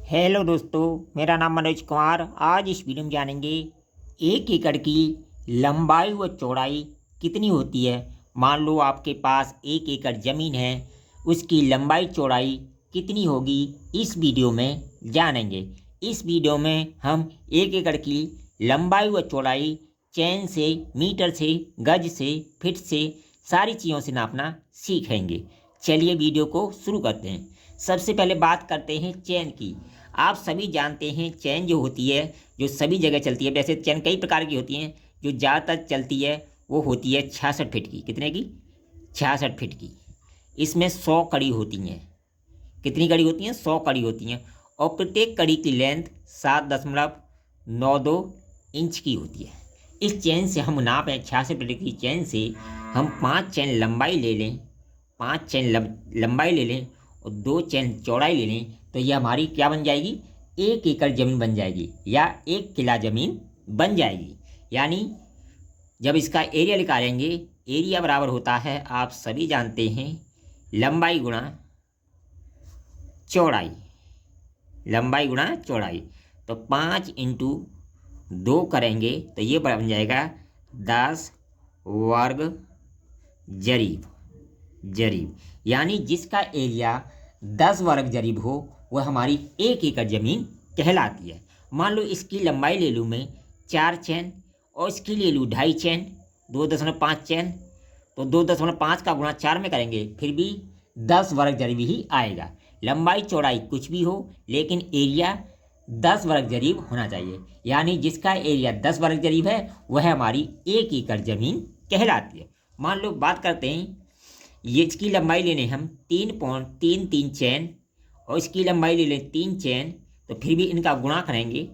Hello दोस्तों, मेरा नाम मनोज कुमार। आज इस वीडियो में जानेंगे 1 एकड़ की लंबाई व चौड़ाई कितनी होती है। मान लो आपके पास 1 एकड़ ज़मीन है, उसकी लंबाई चौड़ाई कितनी होगी, इस वीडियो में जानेंगे। इस वीडियो में हम 1 एकड़ की लंबाई व चौड़ाई चैन से, मीटर से, गज से, फिट से, सारी चीज़ों से नापना सीखेंगे। चलिए वीडियो को शुरू करते हैं। सबसे पहले बात करते हैं चैन की। आप सभी जानते हैं चैन जो होती है, जो सभी जगह चलती है। वैसे चैन कई प्रकार की होती हैं, जो ज़्यादातर चलती है वो होती है 66 फीट की। कितने की? 66 फीट की। इसमें 100 कड़ी होती हैं। कितनी कड़ी होती हैं? 100 कड़ी होती हैं। और प्रत्येक कड़ी की लेंथ 7.92 इंच की होती है। इस चैन से हम नापें 66 फीट की चैन से हम 5 चैन लंबाई ले लें, 5 चैन लंबाई ले लें और 2 चैन चौड़ाई ले लें, तो ये हमारी क्या बन जाएगी? 1 एकड़ ज़मीन बन जाएगी या 1 किला ज़मीन बन जाएगी। यानी जब इसका एरिया निकालेंगे, एरिया बराबर होता है, आप सभी जानते हैं, लंबाई गुणा चौड़ाई। लंबाई गुणा चौड़ाई। तो 5 इंटू 2 करेंगे तो ये बन जाएगा 10 वर्ग जरीब। यानी जिसका एरिया 10 वर्ग जरीब हो वह हमारी 1 एकड़ ज़मीन कहलाती है। मान लो इसकी लंबाई ले लूँ मैं 4 चैन और इसकी ले लूँ 2.5 चैन, 2.5 चैन। तो 2.5 का गुणा 4 में करेंगे फिर भी 10 वर्ग जरीब ही आएगा। लंबाई चौड़ाई कुछ भी हो, लेकिन एरिया 10 वर्ग जरीब होना चाहिए। यानी जिसका एरिया 10 वर्ग जरीब है वह हमारी 1 एकड़ ज़मीन कहलाती है। मान लो बात करते हैं, ये इसकी लंबाई लेने हम 3.33 चैन और इसकी लंबाई ले लें 3 चैन, तो फिर भी इनका गुणा करेंगे,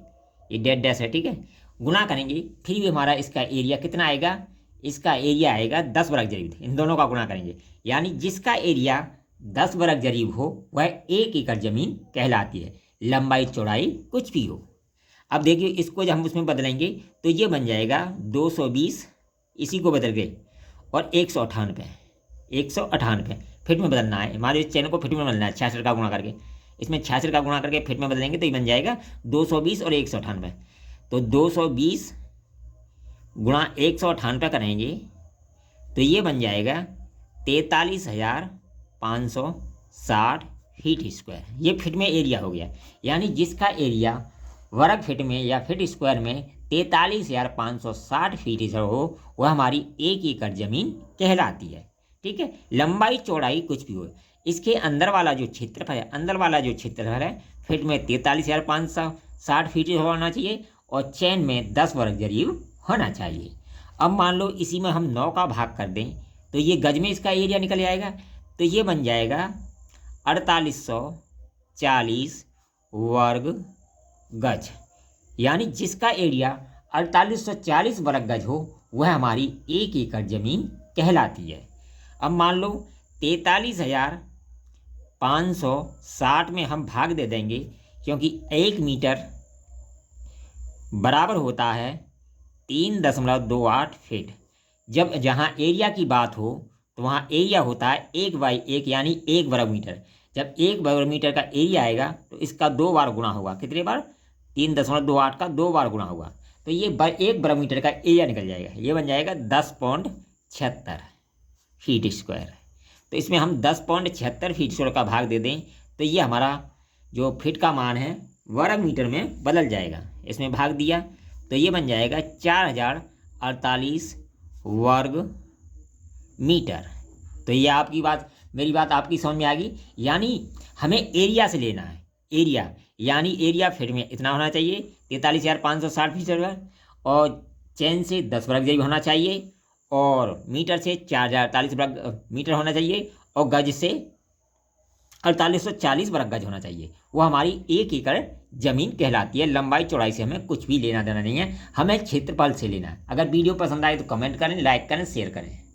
ये डेड डैश है, ठीक है, गुणा करेंगे फिर भी हमारा इसका एरिया कितना आएगा? इसका एरिया आएगा 10 वर्ग जरीब। इन दोनों का गुणा करेंगे, यानी जिसका एरिया 10 वर्ग जरीब हो वह 1 एकड़ ज़मीन कहलाती है, लंबाई चौड़ाई कुछ भी हो। अब देखिए इसको जब हम उसमें बदलेंगे तो ये बन जाएगा 220, इसी को बदल गए, और 198 फिट में बदलना है। हमारे चैन को फिट में बदलना है 66 का गुणा करके। इसमें 66 का गुणा करके फिट में बदलेंगे तो ये बन जाएगा 220 और 198। तो 220 गुणा 198 करेंगे तो ये बन जाएगा 43,560 फीट स्क्वायर। ये फिट में एरिया हो गया। यानी जिसका एरिया वर्ग फिट में या फिट स्क्वायर में 43,560 फीट हो वह हमारी 1 एकड़ ज़मीन कहलाती है। ठीक है। लंबाई चौड़ाई कुछ भी हो, इसके अंदर वाला जो क्षेत्रफल है फिट में 43,560 फीट होना चाहिए और चैन में 10 वर्ग जरीब होना चाहिए। अब मान लो इसी में हम 9 का भाग कर दें तो ये गज में इसका एरिया निकल आएगा। तो ये बन जाएगा 4840 वर्ग गज। यानी जिसका एरिया 4840 वर्ग गज हो वह हमारी 1 एकड़ ज़मीन कहलाती है। अब मान लो 43,560 में हम भाग दे देंगे, क्योंकि 1 मीटर बराबर होता है 3.28 फीट। जब जहाँ एरिया की बात हो तो वहाँ एरिया होता है 1/1, यानी 1 वर्ग मीटर। जब 1 वर्ग मीटर का एरिया आएगा तो इसका 2 बार गुणा होगा। कितने बार? 3.28 का 2 बार गुणा होगा, तो ये 1 वर्ग मीटर का एरिया निकल जाएगा। ये बन जाएगा 10.76 फीट स्क्वायर। तो इसमें हम 10.76 फीट स्क्वायर का भाग दे दें तो ये हमारा जो फिट का मान है वर्ग मीटर में बदल जाएगा। इसमें भाग दिया तो ये बन जाएगा 4048 वर्ग मीटर। तो ये आपकी बात, मेरी बात आपकी समझ में आ गई। यानी हमें एरिया से लेना है। एरिया यानी एरिया फिट में इतना होना चाहिए 43,560 फीट स्क्वायर, और चैन से 10 वर्ग जरीब होना चाहिए, और मीटर से 4048 वर्ग मीटर होना चाहिए, और गज से 4840 वर्ग गज होना चाहिए। वो हमारी 1 एकड़ ज़मीन कहलाती है। लंबाई चौड़ाई से हमें कुछ भी लेना देना नहीं है, हमें क्षेत्रफल से लेना है। अगर वीडियो पसंद आए तो कमेंट करें, लाइक करें, शेयर करें।